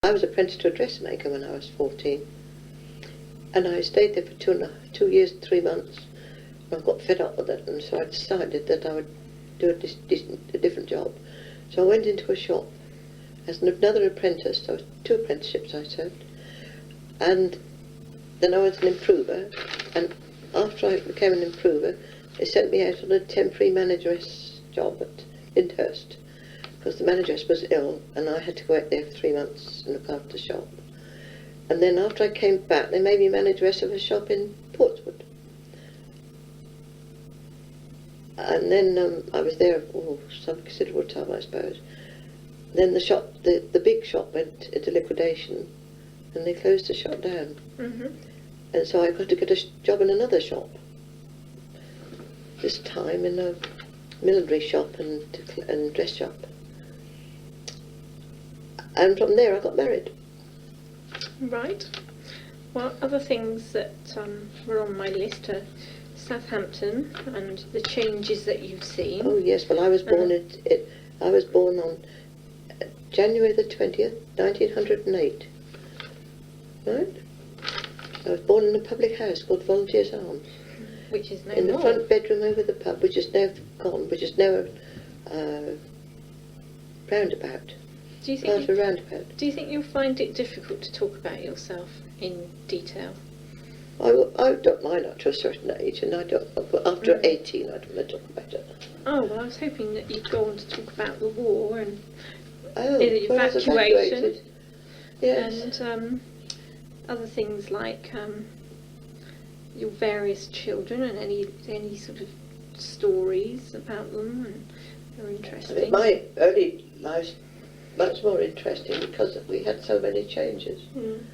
I was apprenticed to a dressmaker when I was 14, and I stayed there for 2 years and 3 months. I got fed up with it, and so I decided that I would do a different job. So I went into a shop as another apprentice. There was 2 apprenticeships I served, and then I was an improver, and after I became an improver, they sent me out on a temporary manageress job at Lyndhurst, because the manageress was ill, and I had to go out there for 3 months and look after the shop. And then after I came back, they made me manageress of a shop in Portswood. And then I was there some considerable time, I suppose. Then the shop, the big shop, went into liquidation, and they closed the shop down. Mm-hmm. And so I got to get a job in another shop. This time in a millinery shop and dress shop. And from there I got married. Right. Well, other things that were on my list are Southampton and the changes that you've seen. Oh yes, well I was born I was born on January the 20th, 1908. Right? I was born in a public house called Volunteers Arms. Which is now in the front bedroom over the pub, which is now gone, which is now a roundabout. Do you think you'll find it difficult to talk about yourself in detail? I don't mind up to a certain age, and I don't. After 18, I don't want to talk about it. Oh well, I was hoping that you'd go on to talk about the war and the evacuation. Yes. And other things like your various children and any sort of stories about them, and they're interesting. I mean, my early life's much more interesting because we had so many changes. Mm.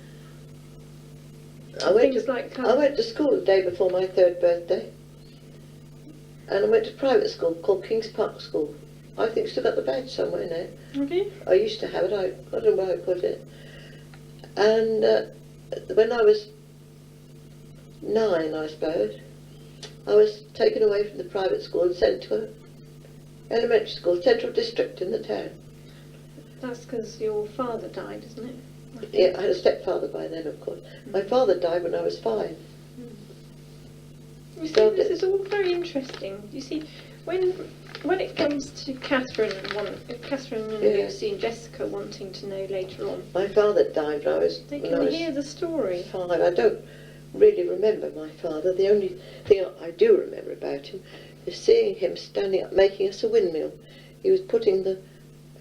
I went to school the day before my 3rd birthday, and I went to private school called King's Park School. I think still got the badge somewhere now. Okay. I used to have it. I don't know where I put it. And when I was 9, I suppose, I was taken away from the private school and sent to an elementary school, central district in the town. That's because your father died, isn't it? Yeah, I had a stepfather by then, of course. My father died when I was 5. You see, this is all very interesting. You see, when it comes to Catherine and Lucy and Jessica wanting to know later on, my father died when I was. They can hear the story. 5. I don't really remember my father. The only thing I do remember about him is seeing him standing up, making us a windmill. He was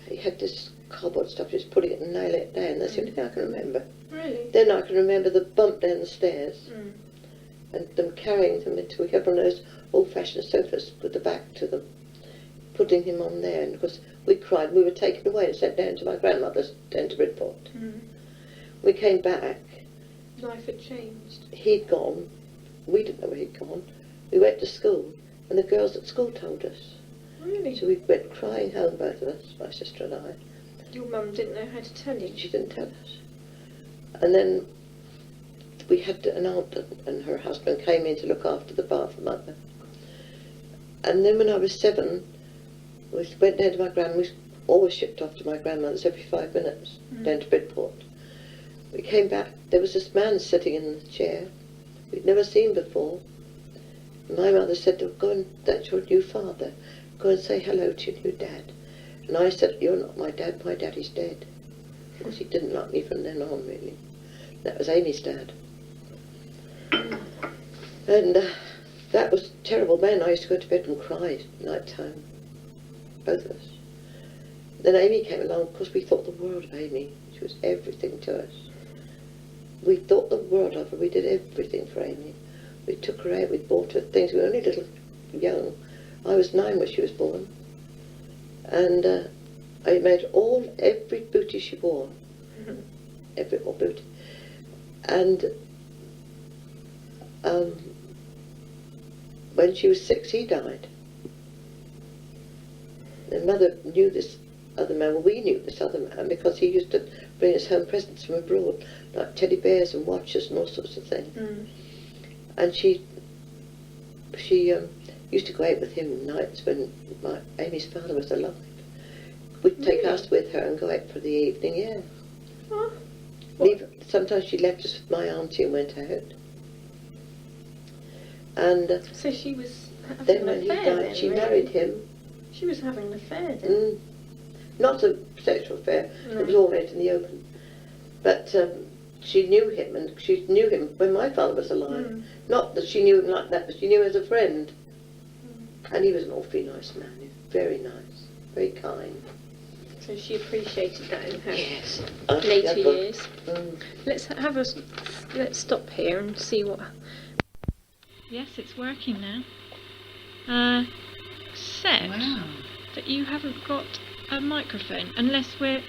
he had this cardboard stuff, he was putting it and nailing it down. That's the only thing I can remember. Really? Then I can remember the bump down the stairs. Mm. And them carrying them we had one of those old-fashioned sofas with the back to them, putting him on there, and of course we cried. We were taken away and sent down to my grandmother's, down to Bridport. Mm. We came back. Life had changed. He'd gone. We didn't know where he'd gone. We went to school, and the girls at school told us. Really? So we went crying home, both of us, my sister and I. Your mum didn't know how to tell you? She didn't tell us. And then we had an aunt and her husband came in to look after the bath for mother. And then when I was 7, we went down to my grandmother. We always shipped off to my grandmother's every 5 minutes, down to Bridport. We came back, there was this man sitting in the chair we'd never seen before. My mother said, that's your new father. Go and say hello to your new dad. And I said, you're not my dad, my daddy's dead. Of course he didn't like me from then on, really. That was Amy's dad. And that was a terrible man. I used to go to bed and cry at night time. Both of us. Then Amy came along. Of course, we thought the world of Amy. She was everything to us. We thought the world of her. We did everything for Amy. We took her out. We bought her things. We were only a little young. I was 9 when she was born. And I made every booty she wore. Every old booty. And when she was 6, he died. And Mother knew this other man. Well, we knew this other man because he used to bring us home presents from abroad, like teddy bears and watches and all sorts of things. Mm. And she used to go out with him nights when Amy's father was alive. We'd take us with her and go out for the evening, yeah. Oh, sometimes she left us with my auntie and went out. And So she was having then an when he affair died, then, she really? married him. She was having an affair then. Not a sexual affair. No. It was all out in the open. But she knew him, and she knew him when my father was alive. Mm. Not that she knew him like that, but she knew him as a friend. And he was an awfully nice man. He was very nice, very kind. So she appreciated that in her Yes. later years. Mm. Let's stop here and see what. Yes, it's working now. Except that you haven't got a microphone, unless we're.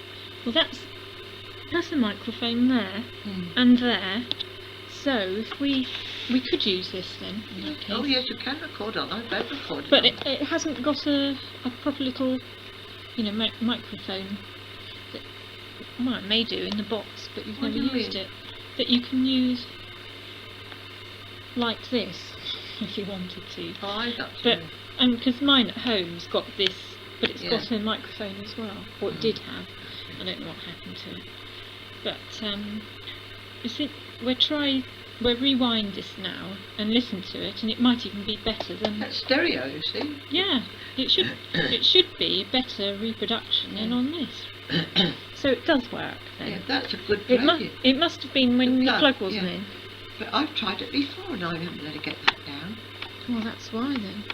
Well, that's a microphone there and there. So if we could use this then. In that case. Oh yes, you can record on. I bet record. But it hasn't got a proper little, microphone. That, well, it may do in the box, but you've What never do you used mean? it. That you can use like this if you wanted to. Oh, I got But you. and because mine at home's got this, but it's Yeah. got a microphone as well, or it did have. I don't know what happened to it. But you see, we'll rewind this now and listen to it, and it might even be better than. That's stereo, you see. Yeah, it should be better reproduction than on this. So it does work then. Yeah, that's a good It plug. it must have been when It the does, plug wasn't yeah. in. But I've tried it before and I haven't let it get that down. Well, that's why then.